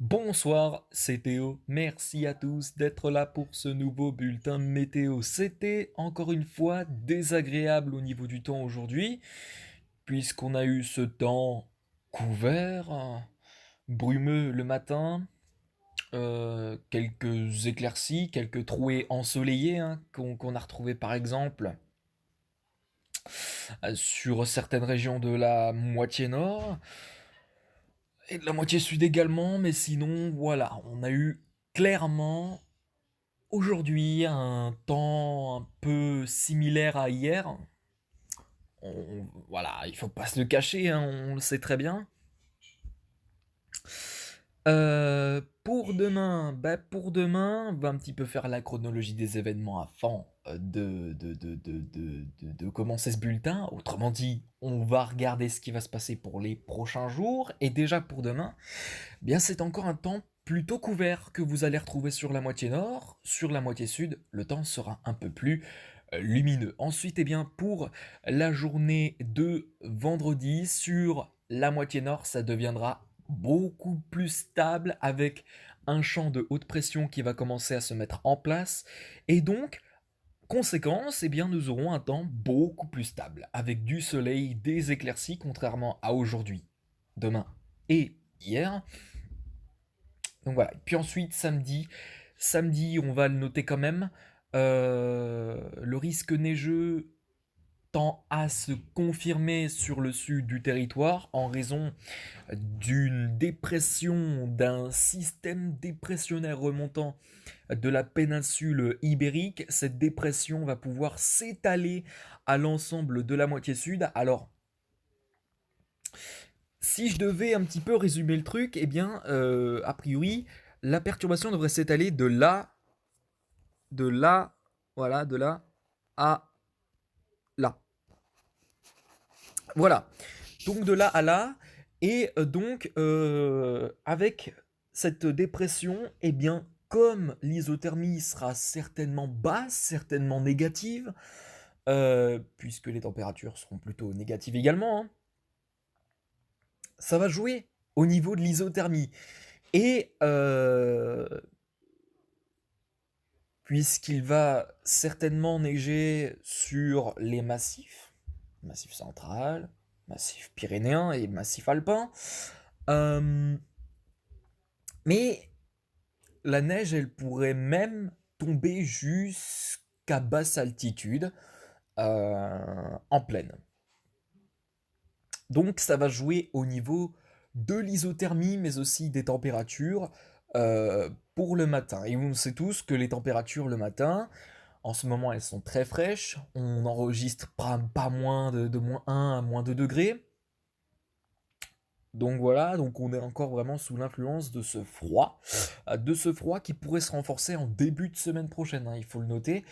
Bonsoir, c'est Théo. Merci à tous d'être là pour ce nouveau bulletin météo. C'était encore une fois désagréable au niveau du temps aujourd'hui, puisqu'on a eu ce temps couvert, brumeux le matin, quelques éclaircies, quelques trouées ensoleillées qu'on a retrouvées par exemple sur certaines régions de la moitié nord. Et de la moitié sud également, mais sinon, voilà, on a eu clairement aujourd'hui un temps un peu similaire à hier. Voilà, il faut pas se le cacher, on le sait très bien. Pour demain, on va un petit peu faire la chronologie des événements avant de commencer ce bulletin. Autrement dit, on va regarder ce qui va se passer pour les prochains jours. Et déjà pour demain, bien c'est encore un temps plutôt couvert que vous allez retrouver sur la moitié nord. Sur la moitié sud, le temps sera un peu plus lumineux. Ensuite, eh bien, pour la journée de vendredi, sur la moitié nord, ça deviendra beaucoup plus stable avec un champ de haute pression qui va commencer à se mettre en place. Et donc, conséquence, eh bien, nous aurons un temps beaucoup plus stable, avec du soleil, des éclaircies, contrairement à aujourd'hui, demain et hier. Donc voilà. Puis ensuite, samedi, on va le noter quand même. Le risque neigeux tend à se confirmer sur le sud du territoire en raison d'une dépression, d'un système dépressionnaire remontant de la péninsule ibérique. Cette dépression va pouvoir s'étaler à l'ensemble de la moitié sud. Alors, si je devais un petit peu résumer le truc, eh bien, a priori, la perturbation devrait s'étaler de là, voilà, de là à là. Voilà. Donc de là à là, et avec cette dépression, eh bien, comme l'isothermie sera certainement basse, certainement négative, puisque les températures seront plutôt négatives également, ça va jouer au niveau de l'isothermie. Et puisqu'il va certainement neiger sur les massifs, massif central, massif pyrénéen et massif alpin, euh, mais la neige, elle pourrait même tomber jusqu'à basse altitude, en plaine. Donc ça va jouer au niveau de l'isothermie, mais aussi des températures pour le matin. Et on sait tous que les températures le matin, en ce moment, elles sont très fraîches. On enregistre pas moins de moins 1 à moins 2 degrés. Donc voilà, donc on est encore vraiment sous l'influence de ce froid qui pourrait se renforcer en début de semaine prochaine, il faut le noter.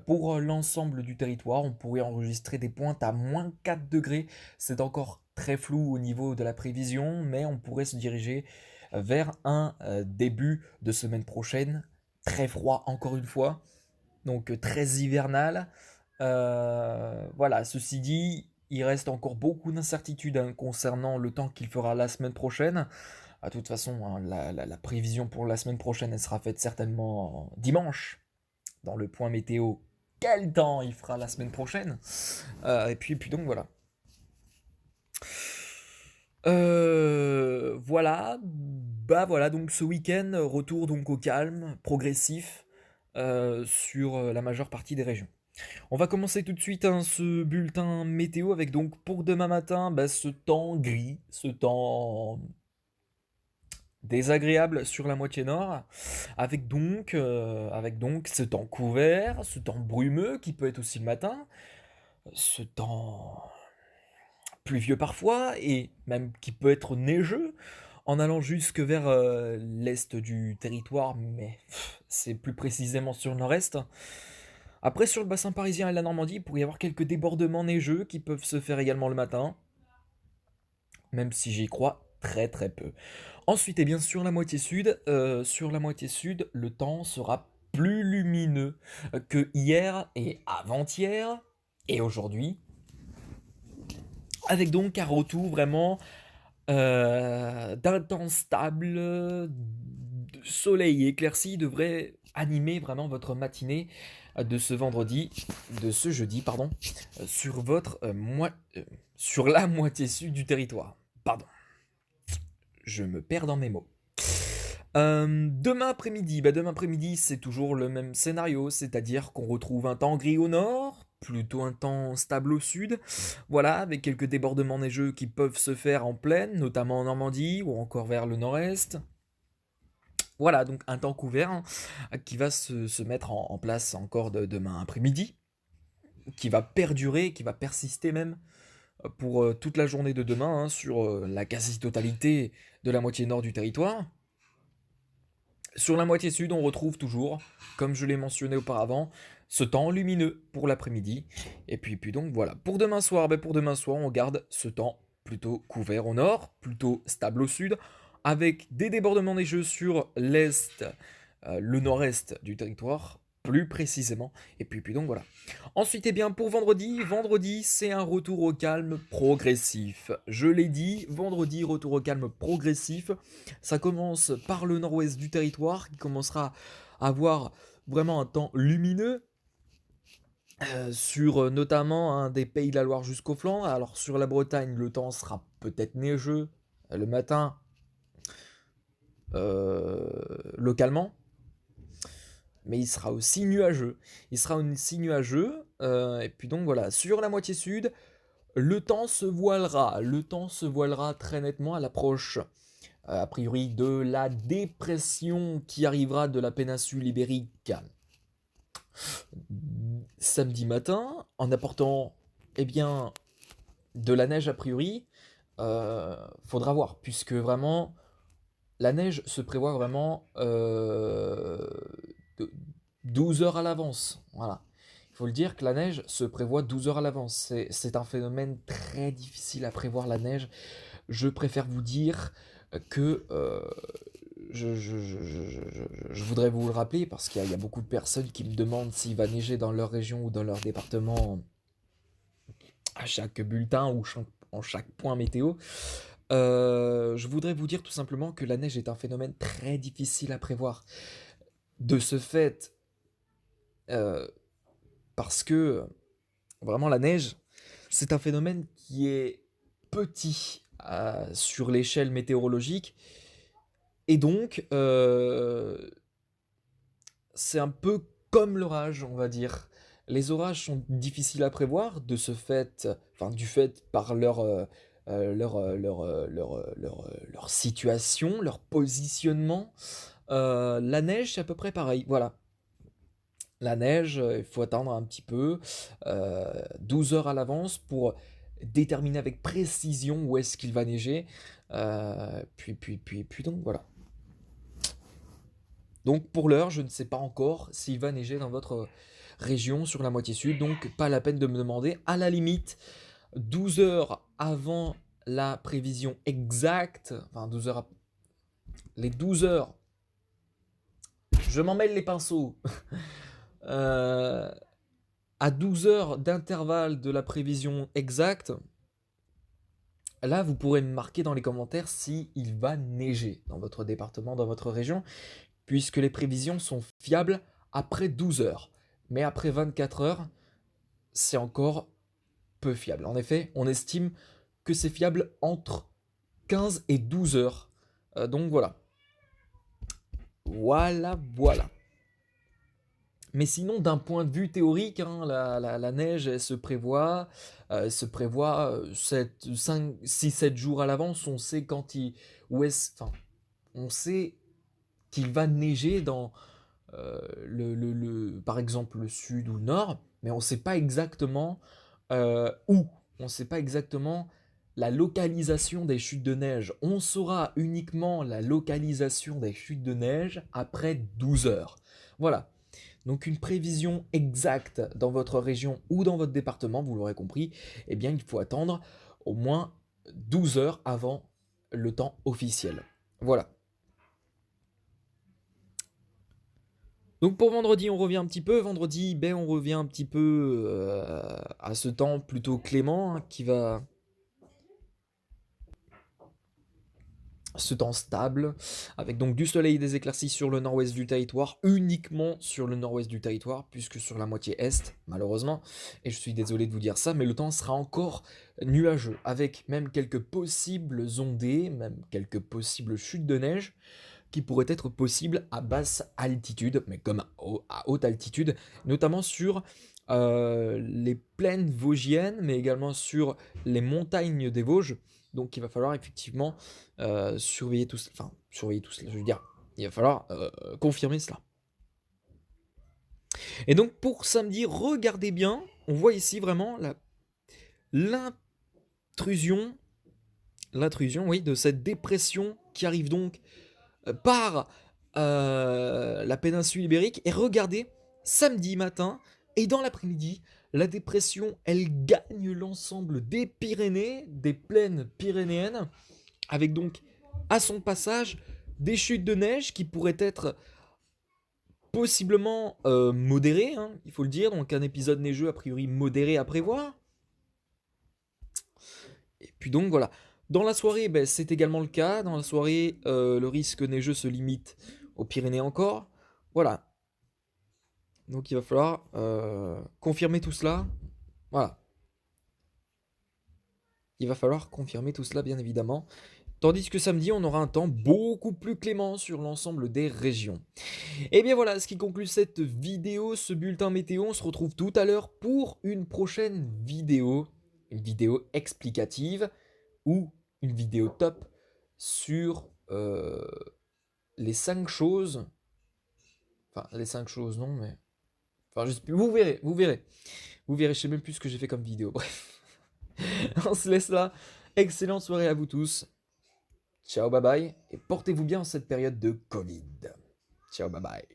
Pour l'ensemble du territoire, on pourrait enregistrer des pointes à moins 4 degrés. C'est encore très flou au niveau de la prévision, mais on pourrait se diriger vers un début de semaine prochaine très froid encore une fois, donc très hivernal. Voilà, ceci dit, il reste encore beaucoup d'incertitudes concernant le temps qu'il fera la semaine prochaine. De toute façon, la prévision pour la semaine prochaine, elle sera faite certainement dimanche, dans le point météo. Quel temps il fera la semaine prochaine. Et puis donc voilà. Voilà, bah voilà, donc ce week-end, retour donc au calme, progressif, sur la majeure partie des régions. On va commencer tout de suite ce bulletin météo avec donc pour demain matin bah, ce temps gris, ce temps désagréable sur la moitié nord, avec donc ce temps couvert, ce temps brumeux qui peut être aussi le matin, ce temps pluvieux parfois et même qui peut être neigeux en allant jusque vers l'est du territoire, mais c'est plus précisément sur le nord-est. Après, sur le bassin parisien et la Normandie, il pourrait y avoir quelques débordements neigeux qui peuvent se faire également le matin, même si j'y crois très très peu. Ensuite, et bien sur la moitié sud, le temps sera plus lumineux que hier et avant-hier et aujourd'hui, avec donc un retour vraiment d'un temps stable, soleil éclairci devrait animer vraiment votre matinée de ce vendredi, de ce jeudi, pardon, sur sur la moitié sud du territoire. Pardon, je me perds dans mes mots. Demain après-midi, c'est toujours le même scénario, c'est-à-dire qu'on retrouve un temps gris au nord, plutôt un temps stable au sud, voilà, avec quelques débordements neigeux qui peuvent se faire en plaine, notamment en Normandie ou encore vers le nord-est. Voilà, donc un temps couvert hein, qui va se mettre en place encore demain après-midi, qui va perdurer, qui va persister même pour toute la journée de demain hein, sur la quasi-totalité de la moitié nord du territoire. Sur la moitié sud, on retrouve toujours, comme je l'ai mentionné auparavant, ce temps lumineux pour l'après-midi. Et puis donc voilà. Pour demain soir, on garde ce temps plutôt couvert au nord, plutôt stable au sud, avec des débordements neigeux sur l'est, le nord-est du territoire, plus précisément. Et puis donc voilà. Ensuite, eh bien, pour vendredi, c'est un retour au calme progressif. Je l'ai dit, vendredi, retour au calme progressif. Ça commence par le nord-ouest du territoire, qui commencera à avoir vraiment un temps lumineux, sur notamment des pays de la Loire jusqu'au flanc. Alors sur la Bretagne, le temps sera peut-être neigeux le matin, euh, localement, mais il sera aussi nuageux. Il sera aussi nuageux, et puis donc voilà, sur la moitié sud, le temps se voilera. Le temps se voilera très nettement à l'approche, a priori, de la dépression qui arrivera de la péninsule ibérique samedi matin, en apportant, eh bien, de la neige a priori. Faudra voir, puisque vraiment, la neige se prévoit vraiment de 12 heures à l'avance. Voilà. Il faut le dire que la neige se prévoit 12 heures à l'avance. C'est un phénomène très difficile à prévoir, la neige. Je préfère vous dire que je voudrais vous le rappeler parce qu'il y a beaucoup de personnes qui me demandent s'il va neiger dans leur région ou dans leur département à chaque bulletin ou en chaque point météo. Je voudrais vous dire tout simplement que la neige est un phénomène très difficile à prévoir. De ce fait, euh, parce que vraiment la neige, c'est un phénomène qui est petit sur l'échelle météorologique et donc c'est un peu comme l'orage, on va dire. Les orages sont difficiles à prévoir de ce fait, enfin du fait par leur situation, leur positionnement. La neige, c'est à peu près pareil. Voilà. La neige, il faut attendre un petit peu, 12 heures à l'avance pour déterminer avec précision où est-ce qu'il va neiger. Puis donc voilà. Donc pour l'heure, je ne sais pas encore s'il va neiger dans votre région sur la moitié sud, donc pas la peine de me demander. À la limite, 12 heures avant la prévision exacte, enfin 12 heures, les 12 heures, je m'en mêle les pinceaux. Euh, à 12 heures d'intervalle de la prévision exacte, là vous pourrez me marquer dans les commentaires si il va neiger dans votre département, dans votre région, puisque les prévisions sont fiables après 12 heures. Mais après 24 heures, c'est encore peu fiable. En effet, on estime que c'est fiable entre 15 et 12 heures. Donc voilà. Voilà. Mais sinon, d'un point de vue théorique, hein, la neige, elle se prévoit 6-7 jours à l'avance. On sait quand il, où est, enfin, on sait qu'il va neiger dans par exemple le sud ou le nord, mais on ne sait pas exactement où. On ne sait pas exactement la localisation des chutes de neige. On saura uniquement la localisation des chutes de neige après 12 heures. Voilà. Donc une prévision exacte dans votre région ou dans votre département, vous l'aurez compris, eh bien il faut attendre au moins 12 heures avant le temps officiel. Voilà. Donc pour vendredi, on revient un petit peu. Vendredi, ben, on revient un petit peu à ce temps plutôt clément hein, ce temps stable, avec donc du soleil et des éclaircies sur le nord-ouest du territoire, uniquement sur le nord-ouest du territoire, puisque sur la moitié est, malheureusement, et je suis désolé de vous dire ça, mais le temps sera encore nuageux, avec même quelques possibles ondées, même quelques possibles chutes de neige, qui pourraient être possibles à basse altitude, mais comme à haute altitude, notamment sur les plaines vosgiennes, mais également sur les montagnes des Vosges. Donc il va falloir effectivement surveiller tout cela. Enfin, surveiller tout cela, je veux dire, il va falloir confirmer cela. Et donc pour samedi, regardez bien, on voit ici vraiment l'intrusion, oui, de cette dépression qui arrive donc par la péninsule ibérique. Et regardez, samedi matin et dans l'après-midi, la dépression, elle gagne l'ensemble des Pyrénées, des plaines pyrénéennes, avec donc à son passage des chutes de neige qui pourraient être possiblement modérées, hein, il faut le dire, donc un épisode neigeux a priori modéré à prévoir. Et puis donc voilà. Dans la soirée, ben, c'est également le cas. Dans la soirée, le risque neigeux se limite aux Pyrénées encore. Voilà. Donc il va falloir confirmer tout cela. Voilà. Il va falloir confirmer tout cela, bien évidemment. Tandis que samedi, on aura un temps beaucoup plus clément sur l'ensemble des régions. Et bien voilà, ce qui conclut cette vidéo, ce bulletin météo. On se retrouve tout à l'heure pour une prochaine vidéo. Une vidéo explicative ou une vidéo top sur les 5 choses. Enfin, les 5 choses, non, mais. Enfin, je sais plus. Vous verrez, vous verrez. Vous verrez, je sais même plus ce que j'ai fait comme vidéo. Bref. On se laisse là. Excellente soirée à vous tous. Ciao, bye bye. Et portez-vous bien en cette période de Covid. Ciao, bye bye.